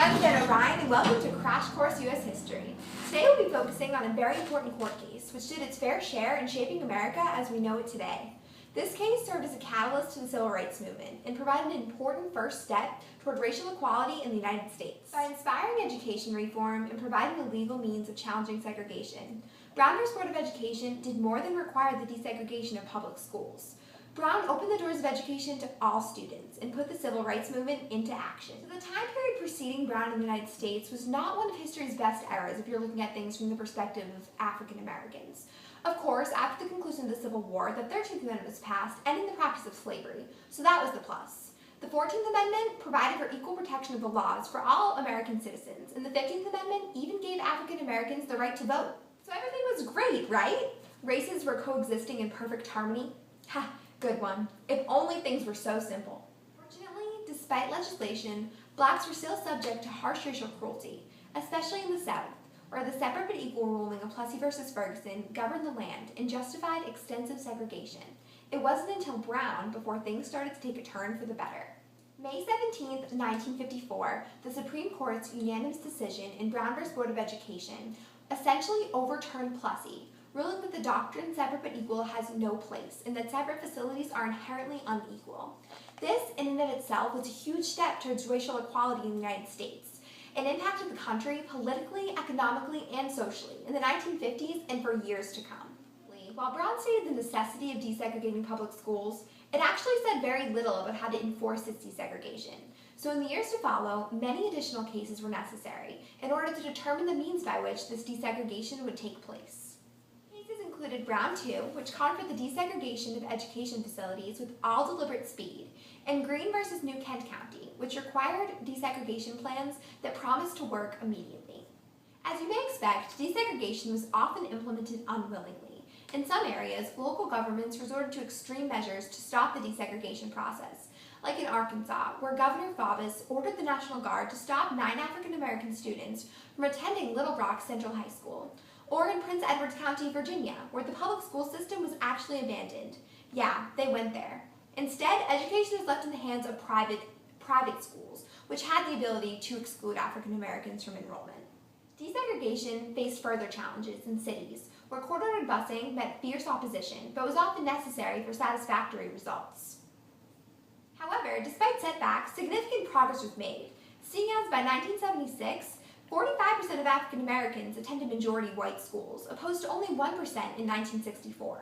I'm Jen O'Brien, and welcome to Crash Course U.S. History. Today we'll be focusing on a very important court case, which did its fair share in shaping America as we know it today. This case served as a catalyst to the civil rights movement and provided an important first step toward racial equality in the United States. By inspiring education reform and providing a legal means of challenging segregation, Brown v. Board of Education did more than require the desegregation of public schools. Brown opened the doors of education to all students and put the civil rights movement into action. So the time period preceding Brown in the United States was not one of history's best eras if you're looking at things from the perspective of African Americans. Of course, after the conclusion of the Civil War, the 13th Amendment was passed, ending the practice of slavery, so that was the plus. The 14th Amendment provided for equal protection of the laws for all American citizens, and the 15th Amendment even gave African Americans the right to vote. So everything was great, right? Races were coexisting in perfect harmony. Ha! Good one. If only things were so simple. Fortunately, despite legislation, blacks were still subject to harsh racial cruelty, especially in the South, where the separate but equal ruling of Plessy v. Ferguson governed the land and justified extensive segregation. It wasn't until Brown before things started to take a turn for the better. May 17, 1954, the Supreme Court's unanimous decision in Brown v. Board of Education essentially overturned Plessy, ruling that the doctrine separate but equal has no place and that separate facilities are inherently unequal. This, in and of itself, was a huge step towards racial equality in the United States and impacted the country politically, economically, and socially in the 1950s and for years to come. While Brown stated the necessity of desegregating public schools, it actually said very little about how to enforce this desegregation. So in the years to follow, many additional cases were necessary in order to determine the means by which this desegregation would take place. Included Brown 2, which called for the desegregation of education facilities with all deliberate speed, and Green v. New Kent County, which required desegregation plans that promised to work immediately. As you may expect, desegregation was often implemented unwillingly. In some areas, local governments resorted to extreme measures to stop the desegregation process, like in Arkansas, where Governor Faubus ordered the National Guard to stop 9 African American students from attending Little Rock Central High School, or in Prince Edward County, Virginia, where the public school system was actually abandoned. Yeah, they went there. Instead, education was left in the hands of private schools, which had the ability to exclude African Americans from enrollment. Desegregation faced further challenges in cities, where court-ordered busing met fierce opposition, but was often necessary for satisfactory results. However, despite setbacks, significant progress was made, seeing as by 1976, 45% of African Americans attended majority white schools, opposed to only 1% in 1964.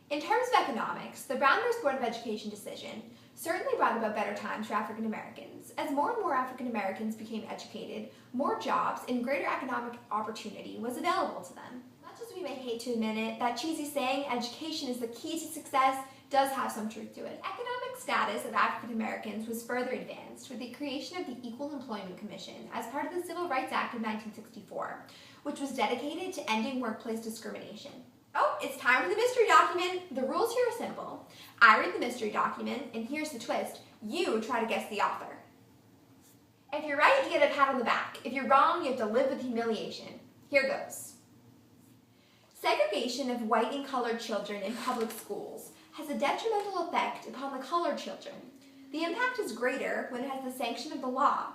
In terms of economics, the Brown v. Board of Education decision certainly brought about better times for African Americans. As more and more African Americans became educated, more jobs and greater economic opportunity was available to them. Much as we may hate to admit it, that cheesy saying, education is the key to success, does have some truth to it. Economic status of African Americans was further advanced with the creation of the Equal Employment Commission as part of the Civil Rights Act of 1964, which was dedicated to ending workplace discrimination. Oh, it's time for the mystery document. The rules here are simple. I read the mystery document, and here's the twist. You try to guess the author. If you're right, you get a pat on the back. If you're wrong, you have to live with humiliation. Here goes. Segregation of white and colored children in public schools has a detrimental effect upon the colored children. The impact is greater when it has the sanction of the law,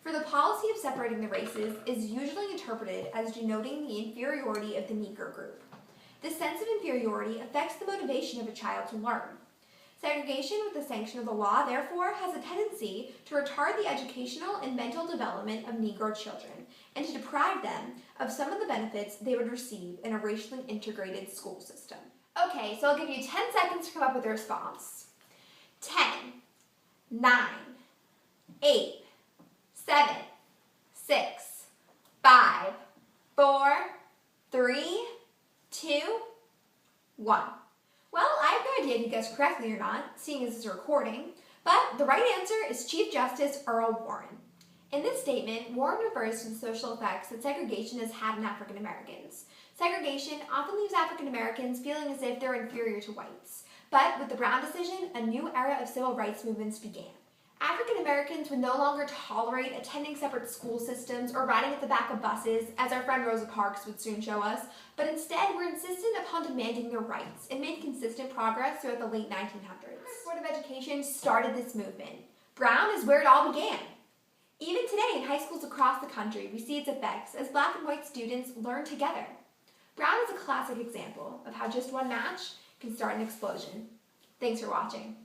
for the policy of separating the races is usually interpreted as denoting the inferiority of the Negro group. This sense of inferiority affects the motivation of a child to learn. Segregation with the sanction of the law, therefore, has a tendency to retard the educational and mental development of Negro children and to deprive them of some of the benefits they would receive in a racially integrated school system. Okay, so I'll give you 10 seconds to come up with a response. 10, 9, 8, 7, 6, 5, 4, 3, 2, 1. Well, I have no idea if you guessed correctly or not, seeing as it's a recording, but the right answer is Chief Justice Earl Warren. In this statement, Warren refers to the social effects that segregation has had on African Americans. Segregation often leaves African Americans feeling as if they're inferior to whites. But with the Brown decision, a new era of civil rights movements began. African Americans would no longer tolerate attending separate school systems or riding at the back of buses, as our friend Rosa Parks would soon show us, but instead were insistent upon demanding their rights and made consistent progress throughout the late 1900s. The Board of Education started this movement. Brown is where it all began. Even today, in high schools across the country, we see its effects as Black and white students learn together. Brown is a classic example of how just one match can start an explosion. Thanks for watching.